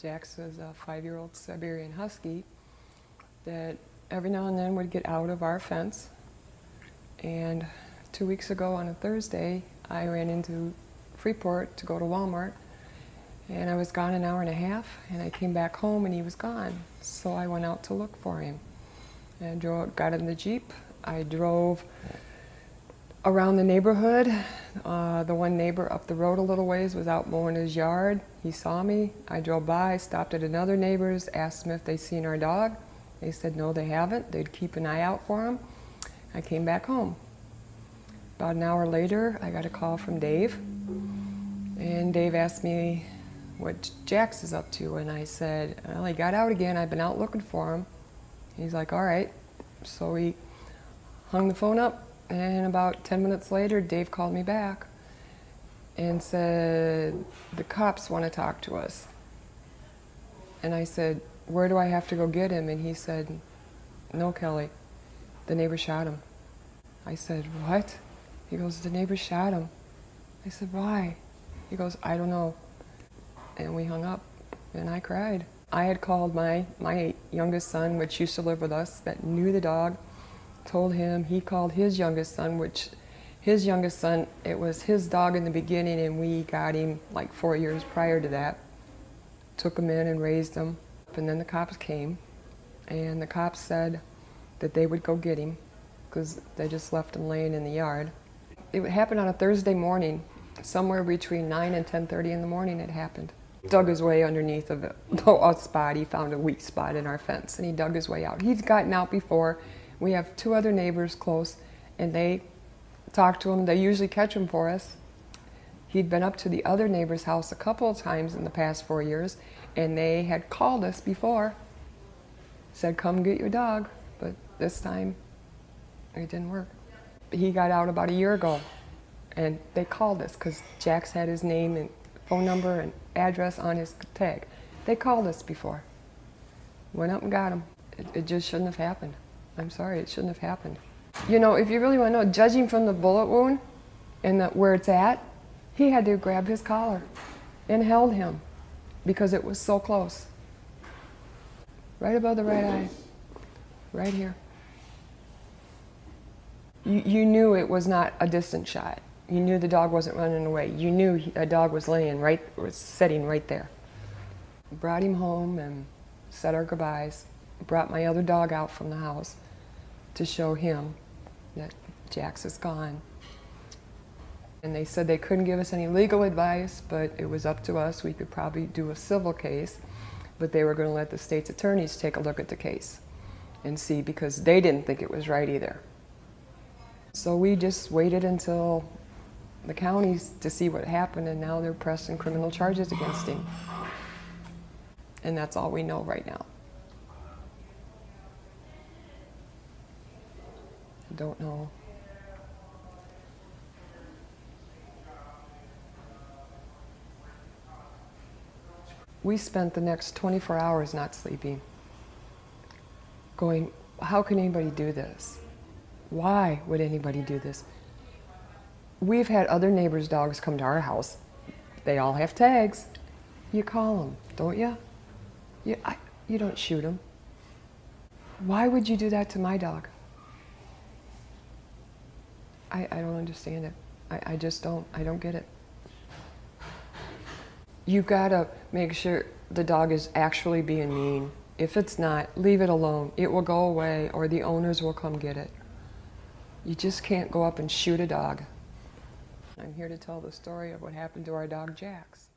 Jax was a 5-year-old Siberian Husky that every now and then would get out of our fence. And 2 weeks ago on a Thursday, I ran into Freeport to go to Walmart, and I was gone an hour and a half, and I came back home and he was gone. So I went out to look for him. And got in the Jeep. I drove around the neighborhood. The one neighbor up the road a little ways was out mowing his yard. He saw me. I drove by, stopped at another neighbor's, asked them if they'd seen our dog. They said no, they haven't. They'd keep an eye out for him. I came back home. About an hour later, I got a call from Dave. And Dave asked me what Jax is up to. And I said, well, he got out again. I've been out looking for him. He's like, all right. So we hung the phone up. And about 10 minutes later, Dave called me back and said, the cops want to talk to us. And I said, where do I have to go get him? And he said, no, Kelly, the neighbor shot him. I said, what? He goes, the neighbor shot him. I said, why? He goes, I don't know. And we hung up, and I cried. I had called my youngest son, which used to live with us, that knew the dog, told him. He called his youngest son, which his youngest son, it was his dog in the beginning, and we got him like 4 years prior to that. Took him in and raised him. And then the cops came, and the cops said that they would go get him because they just left him laying in the yard. It happened on a Thursday morning, somewhere between 9 and 10:30 in the morning it happened. Dug his way underneath of a spot. He found a weak spot in our fence, and he dug his way out. He'd gotten out before. We have 2 other neighbors close, and they talked to him. They usually catch him for us. He'd been up to the other neighbor's house a couple of times in the past 4 years, and they had called us before, said, come get your dog, but this time it didn't work. He got out about a year ago, and they called us because Jax had his name and phone number and address on his tag. They called us before. Went up and got him. It just shouldn't have happened. I'm sorry, it shouldn't have happened. You know, if you really want to know, judging from the bullet wound and where it's at, he had to grab his collar and held him because it was so close. Right above the right eye, right here. You knew it was not a distant shot. You knew the dog wasn't running away. You knew a dog was was sitting right there. Brought him home and said our goodbyes. Brought my other dog out from the house to show him that Jax is gone. And they said they couldn't give us any legal advice, but it was up to us. We could probably do a civil case, but they were going to let the state's attorneys take a look at the case and see, because they didn't think it was right either. So we just waited until the counties to see what happened, and now they're pressing criminal charges against him. And that's all we know right now. I don't know. We spent the next 24 hours not sleeping, going, how can anybody do this? Why would anybody do this? We've had other neighbors' dogs come to our house. They all have tags. You call them, don't you? You don't shoot them. Why would you do that to my dog? I don't understand it. I just don't. I don't get it. You gotta make sure the dog is actually being mean. If it's not, leave it alone. It will go away, or the owners will come get it. You just can't go up and shoot a dog. I'm here to tell the story of what happened to our dog, Jax.